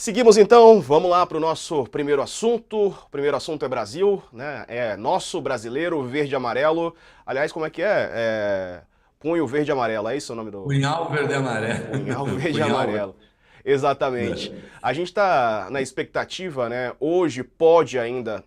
Seguimos então, vamos lá para o nosso primeiro assunto. O primeiro assunto é Brasil, né? É nosso brasileiro verde e amarelo. Aliás, como é que é? Punho verde e amarelo, é isso o nome do Punhal verde e punhal amarelo. verde e Punhal amarelo? Exatamente. verde. A gente está na expectativa, né? Hoje pode ainda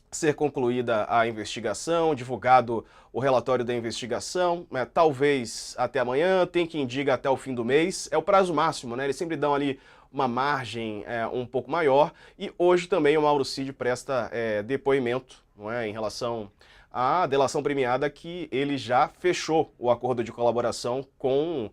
ser concluída a investigação, divulgado o relatório da investigação, né? Talvez até amanhã, tem quem diga até o fim do mês, é o prazo máximo, né? Eles sempre dão ali uma margem um pouco maior, e hoje também o Mauro Cid presta depoimento, não é, em relação à delação premiada, que ele já fechou o acordo de colaboração com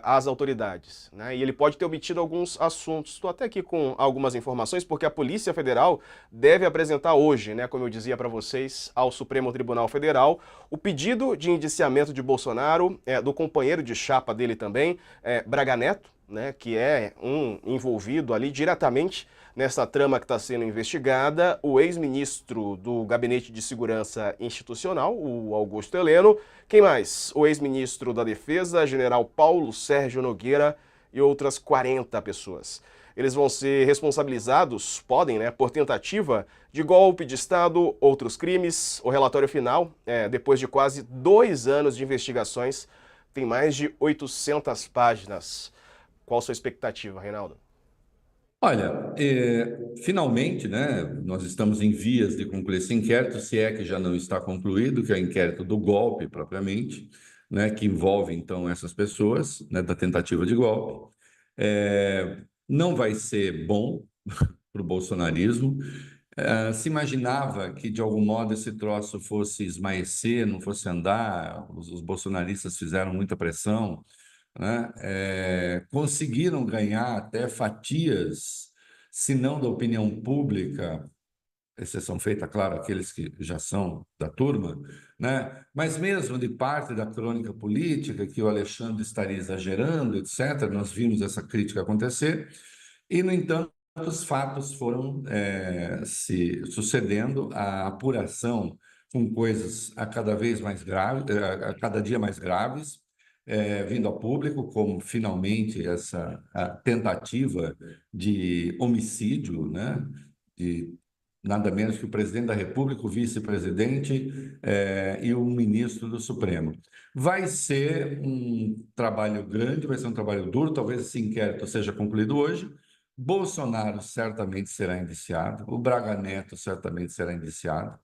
as autoridades, né? E ele pode ter obtido alguns assuntos. Estou até aqui com algumas informações, porque a Polícia Federal deve apresentar hoje, né, como eu dizia para vocês, ao Supremo Tribunal Federal, o pedido de indiciamento de Bolsonaro, do companheiro de chapa dele também, Braga Neto, né, que é um envolvido ali diretamente nessa trama que está sendo investigada, o ex-ministro do Gabinete de Segurança Institucional, o Augusto Heleno. Quem mais? O ex-ministro da Defesa, general Paulo Sérgio Nogueira, e outras 40 pessoas. Eles vão ser responsabilizados, podem, né, por tentativa de golpe de Estado, outros crimes. O relatório final, depois de quase 2 anos de investigações, tem mais de 800 páginas. Qual a sua expectativa, Reinaldo? Olha, finalmente, né, nós estamos em vias de concluir esse inquérito, se é que já não está concluído, que é o inquérito do golpe propriamente, né, que envolve então essas pessoas, né, da tentativa de golpe. Não vai ser bom para o bolsonarismo. Se imaginava que de algum modo esse troço fosse esmaecer, não fosse andar. Os bolsonaristas fizeram muita pressão, né? Conseguiram ganhar até fatias, se não da opinião pública, exceção feita, claro, aqueles que já são da turma, né? Mas mesmo de parte da crônica política, que o Alexandre estaria exagerando, etc., nós vimos essa crítica acontecer, e, no entanto, os fatos foram se sucedendo, a apuração com coisas a cada vez mais graves, a cada dia mais graves, vindo a público, como finalmente essa a tentativa de homicídio, né, de nada menos que o presidente da República, o vice-presidente, e o ministro do Supremo. Vai ser um trabalho grande, vai ser um trabalho duro, talvez esse inquérito seja concluído hoje. Bolsonaro certamente será indiciado, o Braga Neto certamente será indiciado,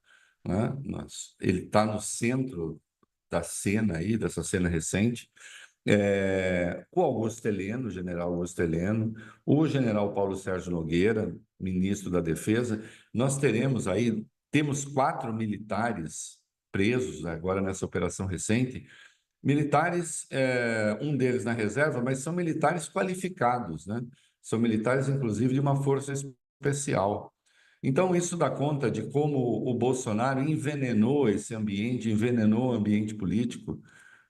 né? Ele está no centro da cena aí, dessa cena recente. O Augusto Heleno, o general Augusto Heleno, o general Paulo Sérgio Nogueira, ministro da Defesa. Nós temos 4 militares presos agora nessa operação recente. Militares, um deles na reserva, mas são militares qualificados, né? São militares, inclusive, de uma força especial. Então, isso dá conta de como o Bolsonaro envenenou esse ambiente, envenenou o ambiente político,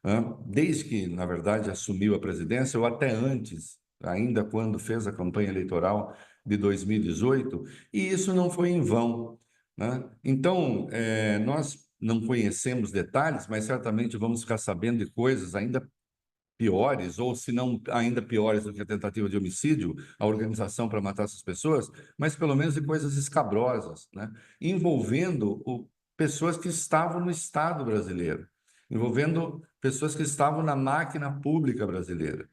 né? Desde que, na verdade, assumiu a presidência, ou até antes, ainda quando fez a campanha eleitoral de 2018, e isso não foi em vão, né? Então, nós não conhecemos detalhes, mas certamente vamos ficar sabendo de coisas ainda piores, ou se não ainda piores do que a tentativa de homicídio, a organização para matar essas pessoas, mas pelo menos de coisas escabrosas, né? Envolvendo pessoas que estavam no Estado brasileiro, envolvendo pessoas que estavam na máquina pública brasileira,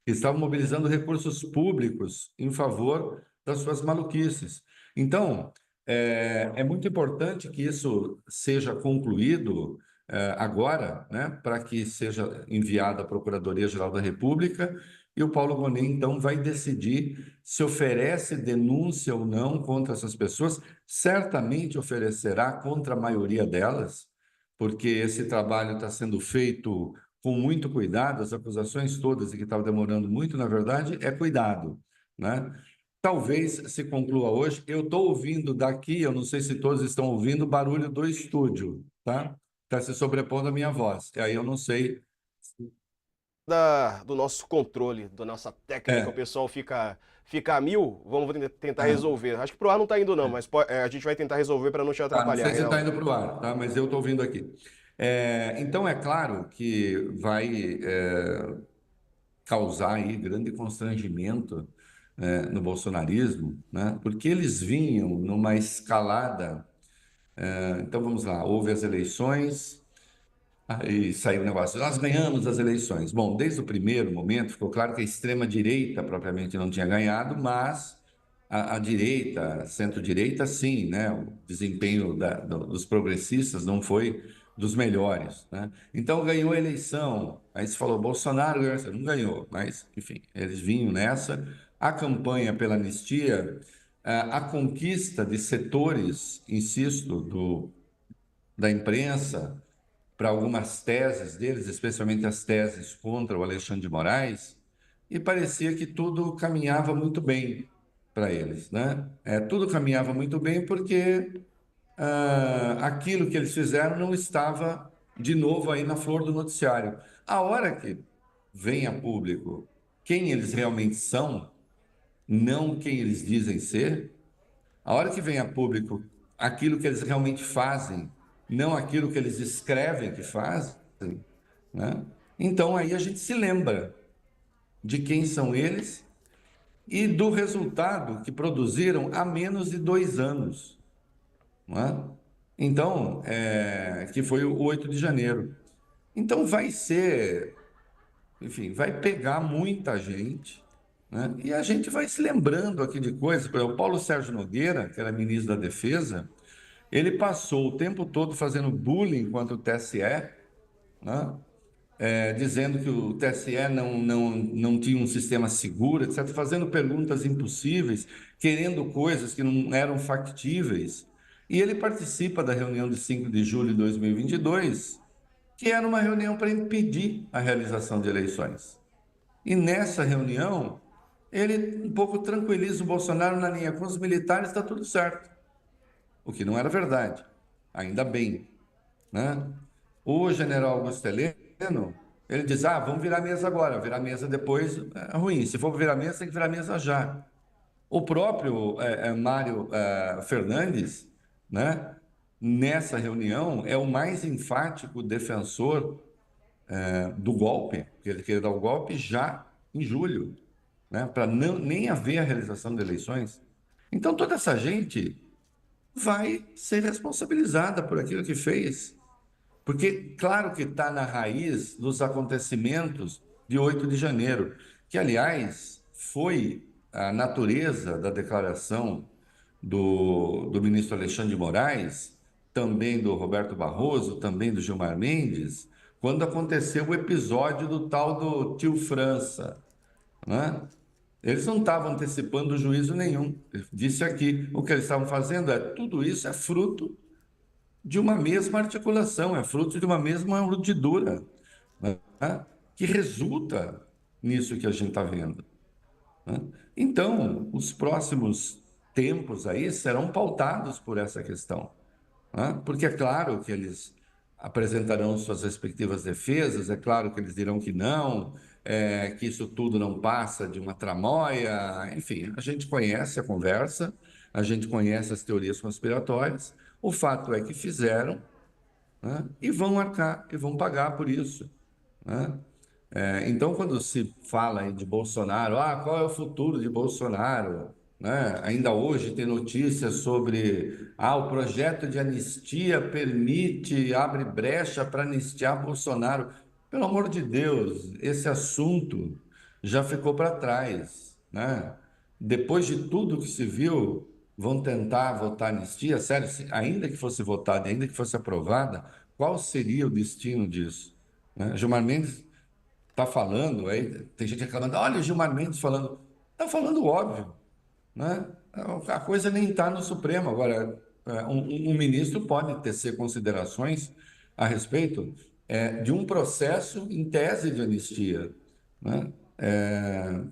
que estavam mobilizando recursos públicos em favor das suas maluquices. Então, é muito importante que isso seja concluído agora, né, para que seja enviado à Procuradoria-Geral da República, e o Paulo Gonet, então, vai decidir se oferece denúncia ou não contra essas pessoas. Certamente oferecerá contra a maioria delas, porque esse trabalho está sendo feito com muito cuidado. As acusações todas, e que estava demorando muito, na verdade, é cuidado, né? Talvez se conclua hoje. Eu estou ouvindo daqui, eu não sei se todos estão ouvindo, o barulho do estúdio, tá? Está se sobrepondo à minha voz. E aí eu não sei. Do nosso controle, da nossa técnica, o É, pessoal fica a mil, vamos tentar ah, resolver. Acho que pro ar não tá indo não, mas a gente vai tentar resolver para não te tá, não atrapalhar, sei se está Reinaldo. indo para o ar, tá? Mas eu estou ouvindo aqui. Então, é claro que vai causar aí grande constrangimento, no bolsonarismo, né? Porque eles vinham numa escalada. Então vamos lá, houve as eleições. Aí saiu o negócio, nós ganhamos as eleições. Bom, desde o primeiro momento ficou claro que a extrema-direita propriamente não tinha ganhado, mas a direita, centro-direita, sim, né? O desempenho dos progressistas não foi dos melhores, né? Então ganhou a eleição. Aí se falou, Bolsonaro ganhou, não ganhou, mas enfim, eles vinham nessa. A campanha pela anistia, a conquista de setores, insisto, da imprensa para algumas teses deles, especialmente as teses contra o Alexandre de Moraes, e parecia que tudo caminhava muito bem para eles, né? Tudo caminhava muito bem porque aquilo que eles fizeram não estava de novo aí na flor do noticiário. A hora que vem a público quem eles realmente são, não quem eles dizem ser, a hora que vem a público aquilo que eles realmente fazem, não aquilo que eles escrevem que fazem, né? Então aí a gente se lembra de quem são eles e do resultado que produziram há menos de 2 anos, não é? Então, que foi o 8 de janeiro. Então vai ser, enfim, vai pegar muita gente, né? E a gente vai se lembrando aqui de coisas. Por exemplo, o Paulo Sérgio Nogueira, que era ministro da Defesa, ele passou o tempo todo fazendo bullying contra o TSE, né? Dizendo que o TSE não tinha um sistema seguro, etc., fazendo perguntas impossíveis, querendo coisas que não eram factíveis. E ele participa da reunião de 5 de julho de 2022, que era uma reunião para impedir a realização de eleições. E nessa reunião, ele um pouco tranquiliza o Bolsonaro na linha, com os militares está tudo certo, o que não era verdade, ainda bem, né? O general Augusto Heleno, ele diz, vamos virar a mesa agora, virar a mesa depois é ruim, se for virar a mesa, tem que virar a mesa já. O próprio Mário Fernandes, né, nessa reunião, é o mais enfático defensor do golpe, que ele queria dar o golpe já em julho, né, para nem haver a realização de eleições. Então, toda essa gente vai ser responsabilizada por aquilo que fez. Porque, claro que está na raiz dos acontecimentos de 8 de janeiro, que, aliás, foi a natureza da declaração do ministro Alexandre de Moraes, também do Roberto Barroso, também do Gilmar Mendes, quando aconteceu o episódio do tal do tio França, né? Eles não estavam antecipando juízo nenhum. Ele disse aqui, o que eles estavam fazendo tudo isso é fruto de uma mesma articulação, é fruto de uma mesma urdidura, né? Que resulta nisso que a gente está vendo, né? Então, os próximos tempos aí serão pautados por essa questão, né? Porque é claro que eles apresentarão suas respectivas defesas, é claro que eles dirão que não, que isso tudo não passa de uma tramóia, enfim, a gente conhece a conversa, a gente conhece as teorias conspiratórias, o fato é que fizeram, né? E vão arcar, e vão pagar por isso, né? Então, quando se fala aí de Bolsonaro, qual é o futuro de Bolsonaro? Né? Ainda hoje tem notícias sobre, o projeto de anistia permite, abre brecha para anistiar Bolsonaro. Pelo amor de Deus, esse assunto já ficou para trás, né? Depois de tudo que se viu, vão tentar votar anistia? Sério, ainda que fosse votada, ainda que fosse aprovada, qual seria o destino disso? Né? Gilmar Mendes está falando, aí tem gente reclamando, olha o Gilmar Mendes falando. Está falando óbvio, né? A coisa nem está no Supremo. Agora, um ministro pode tecer considerações a respeito de um processo em tese de anistia, né?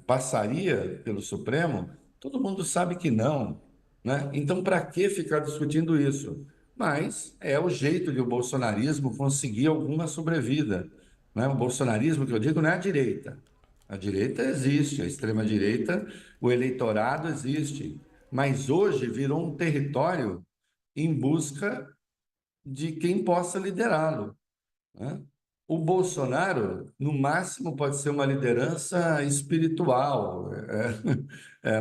Passaria pelo Supremo? Todo mundo sabe que não, né? Então, para que ficar discutindo isso? Mas é o jeito de o bolsonarismo conseguir alguma sobrevida, né? O bolsonarismo, que eu digo, não é a direita. A direita existe, a extrema-direita, o eleitorado existe, mas hoje virou um território em busca de quem possa liderá-lo, né? o Bolsonaro, no máximo, pode ser uma liderança espiritual,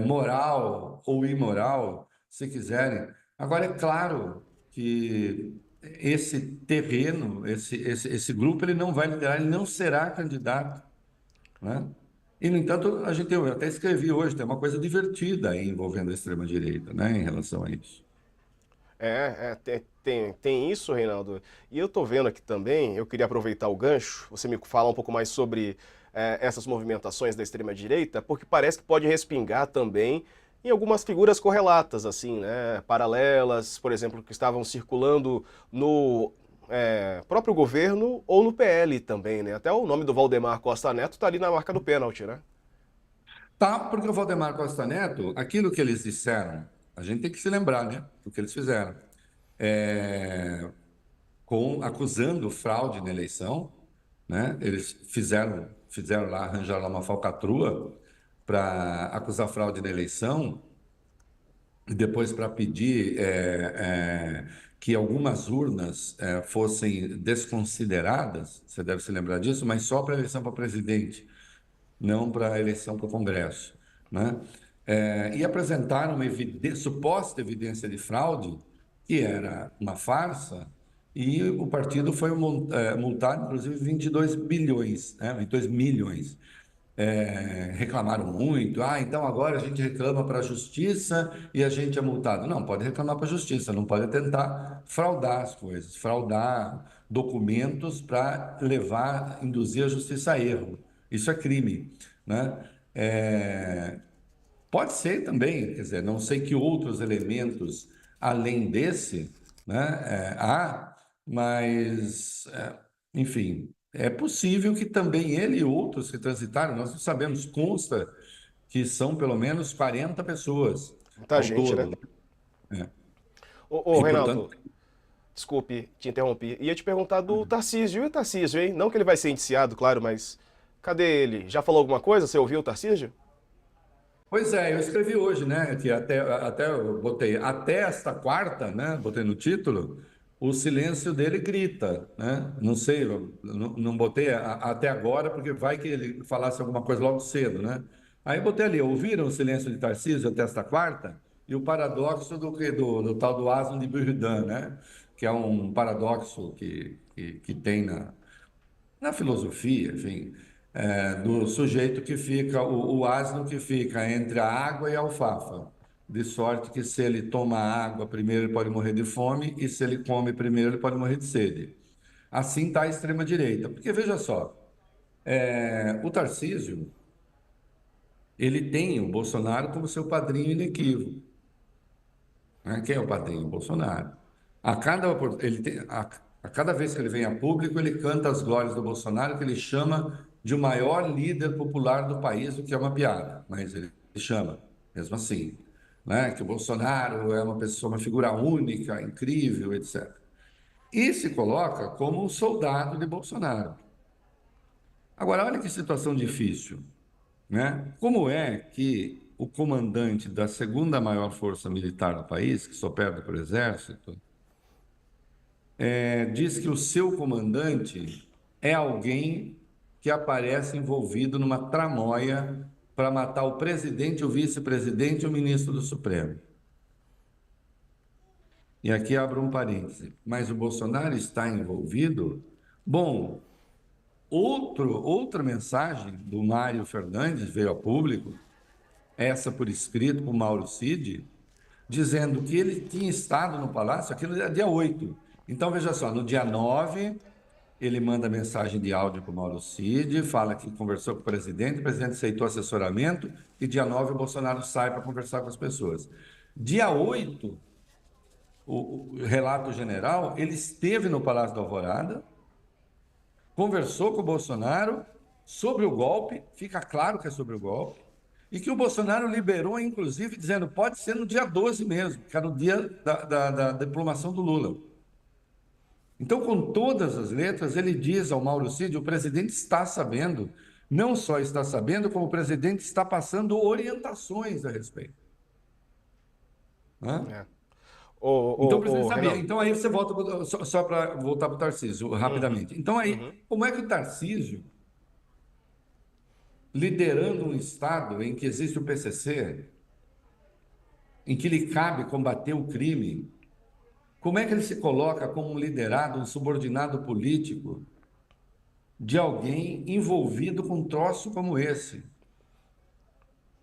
moral ou imoral, se quiserem. Agora, é claro que esse terreno, esse grupo, ele não vai liderar, ele não será candidato, né? E, no entanto, eu até escrevi hoje, tem uma coisa divertida aí envolvendo a extrema-direita, né, em relação a isso. Tem isso, Reinaldo. E eu tô vendo aqui também, eu queria aproveitar o gancho, você me falar um pouco mais sobre essas movimentações da extrema-direita, porque parece que pode respingar também em algumas figuras correlatas, assim, né? Paralelas, por exemplo, que estavam circulando no próprio governo ou no PL também, né? Até o nome do Valdemar Costa Neto tá ali na marca do pênalti, né? Tá, porque o Valdemar Costa Neto, aquilo que eles disseram, a gente tem que se lembrar, né, do que eles fizeram. É, acusando fraude na eleição, né? Eles fizeram lá, arranjaram lá uma falcatrua para acusar fraude na eleição e depois para pedir que algumas urnas fossem desconsideradas, você deve se lembrar disso, mas só para a eleição para presidente, não para a eleição para o Congresso, né? E apresentaram uma suposta evidência de fraude, que era uma farsa, e o partido foi multado, inclusive, 22 bilhões, né? 22 milhões. Reclamaram muito, então agora a gente reclama para a justiça e a gente é multado. Não, pode reclamar para a justiça, não pode tentar fraudar as coisas, fraudar documentos para induzir a justiça a erro. Isso é crime, né? É, Pode ser também, quer dizer, não sei que outros elementos além desse, né, há, mas, enfim, é possível que também ele e outros que transitaram, nós não sabemos, consta que são pelo menos 40 pessoas Muita ao gente, né? todo, né? Ô, E, Reinaldo, portanto, desculpe, te interrompi. Ia te perguntar do Tarcísio. E o Tarcísio, hein? Não que ele vai ser indiciado, claro, mas cadê ele? Já falou alguma coisa? Você ouviu o Tarcísio? pois é, eu escrevi hoje, né, que até eu botei até esta quarta, né, botei no título, o silêncio dele grita, né? Não sei, eu não botei até agora porque vai que ele falasse alguma coisa logo cedo, né? Aí eu botei ali, ouviram o silêncio de Tarcísio até esta quarta? E o paradoxo do tal do asno de Buridan, né? Que é um paradoxo que tem na filosofia, enfim, do sujeito que fica, o asno que fica entre a água e a alfafa, de sorte que se ele toma água primeiro ele pode morrer de fome e se ele come primeiro ele pode morrer de sede. Assim está a extrema-direita, porque veja só, o Tarcísio, ele tem o Bolsonaro como seu padrinho inequívoco, né? Quem é o padrinho? O Bolsonaro. A cada vez que ele vem a público, ele canta as glórias do Bolsonaro, que ele chama de o maior líder popular do país, o que é uma piada, mas ele chama, mesmo assim, né? Que o Bolsonaro é uma pessoa, uma figura única, incrível, etc. E se coloca como um soldado de Bolsonaro. Agora, olha que situação difícil, né? Como é que o comandante da segunda maior força militar do país, que só perde para o exército, diz que o seu comandante é alguém que aparece envolvido numa tramóia para matar o presidente, o vice-presidente e o ministro do Supremo. E aqui abro um parêntese. Mas o Bolsonaro está envolvido? Bom, outra mensagem do Mário Fernandes veio a público, essa por escrito para o Mauro Cid, dizendo que ele tinha estado no palácio, aquilo é dia 8. Então, veja só, no dia 9 ele manda mensagem de áudio para o Mauro Cid, fala que conversou com o presidente aceitou assessoramento, e dia 9 o Bolsonaro sai para conversar com as pessoas. Dia 8, o relato general, ele esteve no Palácio da Alvorada, conversou com o Bolsonaro sobre o golpe, fica claro que é sobre o golpe, e que o Bolsonaro liberou, inclusive, dizendo pode ser no dia 12 mesmo, que era o dia da diplomação do Lula. Então, com todas as letras, ele diz ao Mauro Cid, o presidente está sabendo, não só está sabendo, como o presidente está passando orientações a respeito, né? É. Então, eu preciso saber. Reinaldo. Então, aí você volta, só para voltar para o Tarcísio, Uhum, rapidamente. Então, aí, uhum. como é que o Tarcísio, liderando um Estado em que existe o PCC, em que lhe cabe combater o crime, como é que ele se coloca como um liderado, um subordinado político de alguém envolvido com um troço como esse?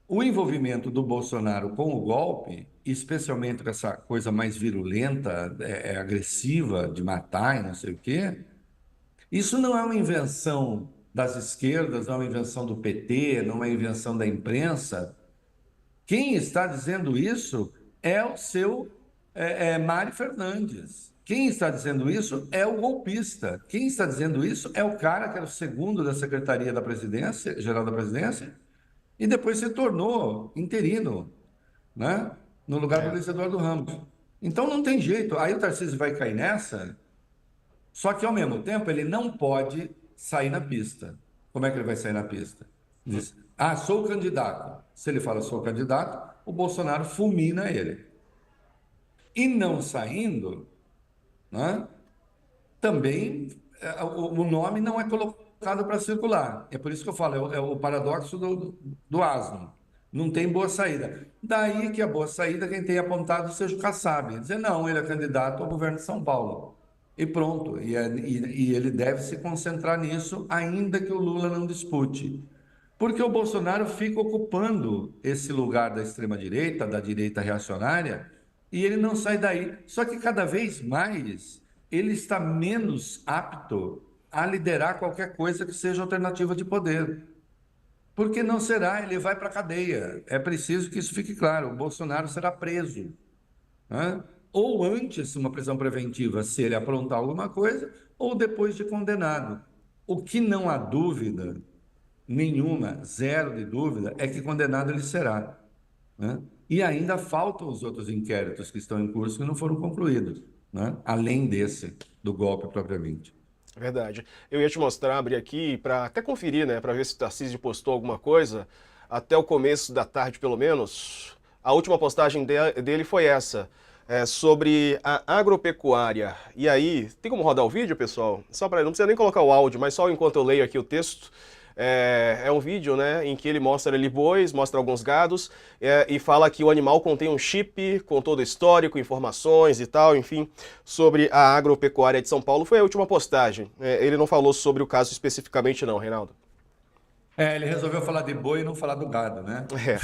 O envolvimento do Bolsonaro com o golpe, especialmente com essa coisa mais virulenta, agressiva, de matar e não sei o quê, isso não é uma invenção das esquerdas, não é uma invenção do PT, não é uma invenção da imprensa. Quem está dizendo isso é o seu Mário Fernandes. Quem está dizendo isso é o golpista. Quem está dizendo isso é o cara que era o segundo da Secretaria da Presidência, Geral da Presidência, e depois se tornou interino, né? No lugar do É. Luiz Eduardo Ramos. Então não tem jeito. Aí o Tarcísio vai cair nessa, só que ao mesmo tempo ele não pode sair na pista. Como é que ele vai sair na pista? Diz: ah, sou candidato. Se ele fala sou candidato, o Bolsonaro fulmina ele. E não saindo, né? Também o nome não é colocado para circular. É por isso que eu falo, é o paradoxo do asno. Não tem boa saída. Daí que a boa saída, quem tem apontado seja o Kassab. Dizer, não, ele é candidato ao governo de São Paulo. E pronto. E ele deve se concentrar nisso, ainda que o Lula não dispute. Porque o Bolsonaro fica ocupando esse lugar da extrema-direita, da direita reacionária, e ele não sai daí. Só que cada vez mais ele está menos apto a liderar qualquer coisa que seja alternativa de poder. Porque não será, ele vai para a cadeia. É preciso que isso fique claro. O Bolsonaro será preso, né? Ou antes uma prisão preventiva, se ele aprontar alguma coisa, ou depois de condenado. O que não há dúvida nenhuma, zero de dúvida, é que condenado ele será, né? E ainda faltam os outros inquéritos que estão em curso que não foram concluídos, né? Além desse, do golpe propriamente. Verdade. Eu ia te mostrar, abrir aqui para até conferir, né, para ver se o Tarcísio postou alguma coisa até o começo da tarde, pelo menos. A última postagem dele foi essa, sobre a agropecuária. E aí, tem como rodar o vídeo, pessoal? Só para não precisa nem colocar o áudio, mas só enquanto eu leio aqui o texto. É um vídeo, né, em que ele mostra ali bois, mostra alguns gados, e fala que o animal contém um chip com todo o histórico, informações e tal, enfim, sobre a agropecuária de São Paulo. Foi a última postagem. Ele não falou sobre o caso especificamente não, Reinaldo. Ele resolveu falar de boi e não falar do gado, né? É,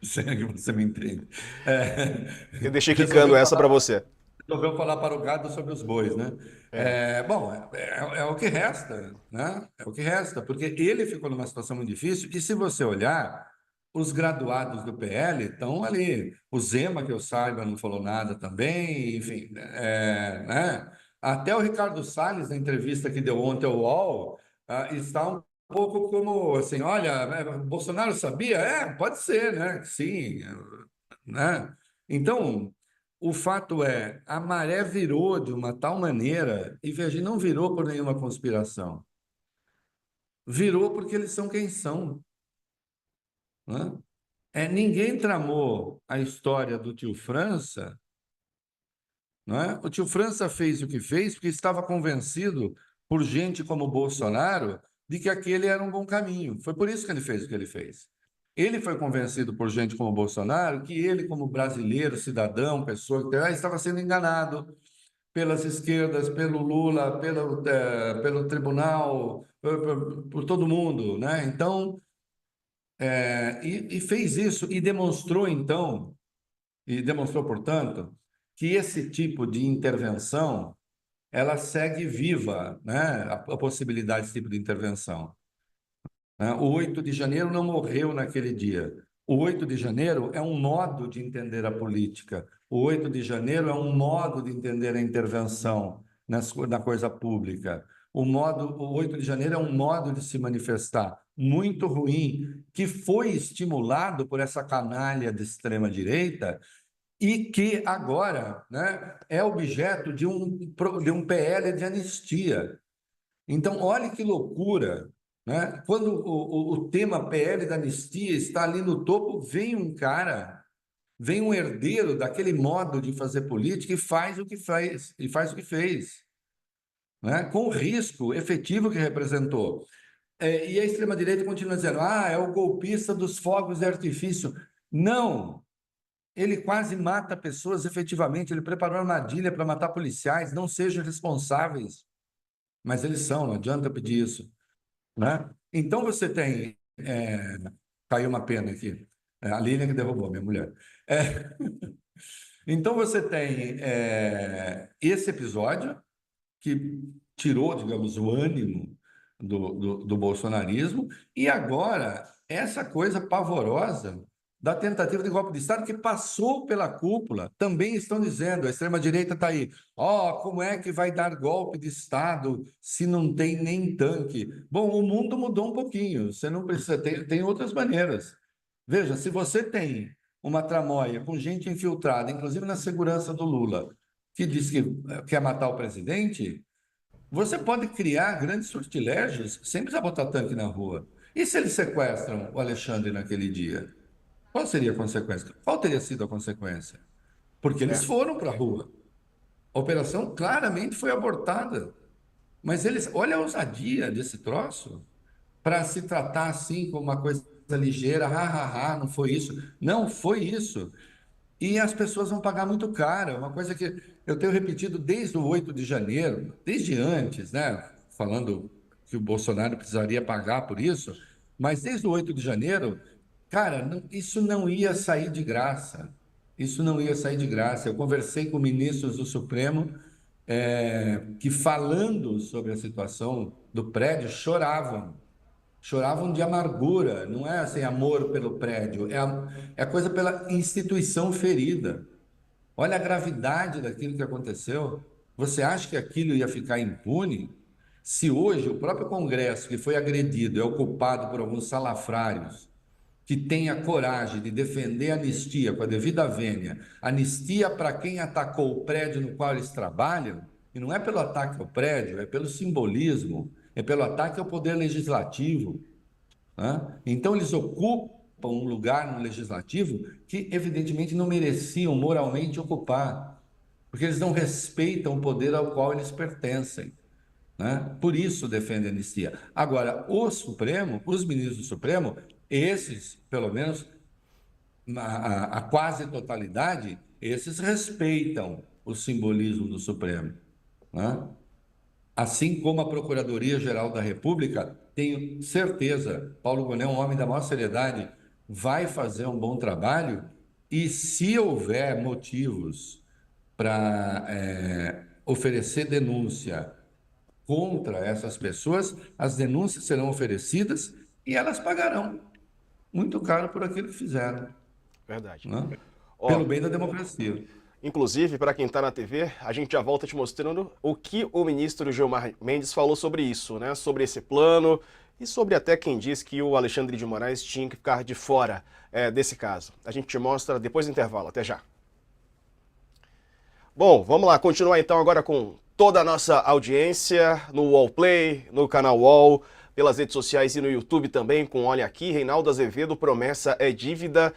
Se é que você me entende. É, eu deixei quicando resolveu essa para falar, você. resolveu falar para o gado sobre os bois, né? É, Bom, é o que resta, né? É o que resta, porque ele ficou numa situação muito difícil, e se você olhar, os graduados do PL estão ali. O Zema, que eu saiba, não falou nada também, enfim, né? Até o Ricardo Salles, na entrevista que deu ontem ao UOL, está um pouco como assim, olha, Bolsonaro sabia? Pode ser, né? Sim, né? Então, o fato é, a maré virou de uma tal maneira, e veja, não virou por nenhuma conspiração, virou porque eles são quem são, né? Ninguém tramou a história do tio França, né? O tio França fez o que fez porque estava convencido por gente como Bolsonaro de que aquele era um bom caminho. Foi por isso que ele fez o que ele fez. Ele foi convencido por gente como Bolsonaro que ele, como brasileiro, cidadão, pessoa, estava sendo enganado pelas esquerdas, pelo Lula, pelo tribunal, por todo mundo, né? Então, e fez isso e demonstrou, portanto, que esse tipo de intervenção ela segue viva, né? A possibilidade desse tipo de intervenção, né? O 8 de janeiro não morreu naquele dia. O 8 de janeiro é um modo de entender a política. O 8 de janeiro é um modo de entender a intervenção na coisa pública. O 8 de janeiro é um modo de se manifestar muito ruim, que foi estimulado por essa canalha de extrema-direita e que agora, né, é objeto de um PL de anistia. Então, olhe que loucura, né? Quando o tema PL da anistia está ali no topo, vem um cara vem um herdeiro daquele modo de fazer política e faz o que fez, né? Com o risco efetivo que representou. E a extrema-direita continua dizendo, é o golpista dos fogos de artifício. Não, ele quase mata pessoas efetivamente, ele preparou uma armadilha para matar policiais, não sejam responsáveis, mas eles são, não adianta pedir isso, né? Então você tem, caiu uma pena aqui, a Lilian que derrubou, minha mulher. Então você tem esse episódio que tirou, digamos, o ânimo do bolsonarismo, e agora essa coisa pavorosa da tentativa de golpe de Estado que passou pela cúpula. Também estão dizendo, a extrema-direita está aí, como é que vai dar golpe de Estado se não tem nem tanque? Bom, o mundo mudou um pouquinho, você não precisa, tem outras maneiras. Veja, se você tem uma tramóia com gente infiltrada, inclusive na segurança do Lula, que diz que quer matar o presidente, você pode criar grandes sortilégios sem precisar botar tanque na rua. E se eles sequestram o Alexandre naquele dia? Qual seria a consequência? Qual teria sido a consequência? Porque eles É, foram para a rua. A operação claramente foi abortada. Mas eles, olha a ousadia desse troço para se tratar assim como uma coisa ligeira, não foi isso. Não foi isso. E as pessoas vão pagar muito caro. É uma coisa que eu tenho repetido desde o 8 de janeiro, desde antes, né? Falando que o Bolsonaro precisaria pagar por isso, mas desde o 8 de janeiro, cara, isso não ia sair de graça. Isso não ia sair de graça. Eu conversei com ministros do Supremo, que, falando sobre a situação do prédio, choravam de amargura, não é assim amor pelo prédio, é a coisa pela instituição ferida. Olha a gravidade daquilo que aconteceu. Você acha que aquilo ia ficar impune? Se hoje o próprio Congresso, que foi agredido, é ocupado por alguns salafrários, que tem a coragem de defender a anistia com a devida vênia, anistia para quem atacou o prédio no qual eles trabalham, e não é pelo ataque ao prédio, é pelo simbolismo, é pelo ataque ao poder legislativo, né? Então, eles ocupam um lugar no legislativo que, evidentemente, não mereciam moralmente ocupar, porque eles não respeitam o poder ao qual eles pertencem, né? Por isso defendem a anistia. Agora, o Supremo, os ministros do Supremo, esses, pelo menos, a quase totalidade, esses respeitam o simbolismo do Supremo, né? Assim como a Procuradoria-Geral da República, tenho certeza, Paulo Gonet é um homem da maior seriedade, vai fazer um bom trabalho, e se houver motivos para oferecer denúncia contra essas pessoas, as denúncias serão oferecidas e elas pagarão muito caro por aquilo que fizeram, verdade. né? Ó, Pelo bem da democracia. inclusive, para quem está na TV, a gente já volta te mostrando o que o ministro Gilmar Mendes falou sobre isso, né? Sobre esse plano e sobre até quem diz que o Alexandre de Moraes tinha que ficar de fora desse caso. A gente te mostra depois do intervalo. Até já. Bom, vamos lá, continuar então agora com toda a nossa audiência no UOL Play, no canal UOL, pelas redes sociais e no YouTube também com Olha Aqui, Reinaldo Azevedo, promessa é dívida.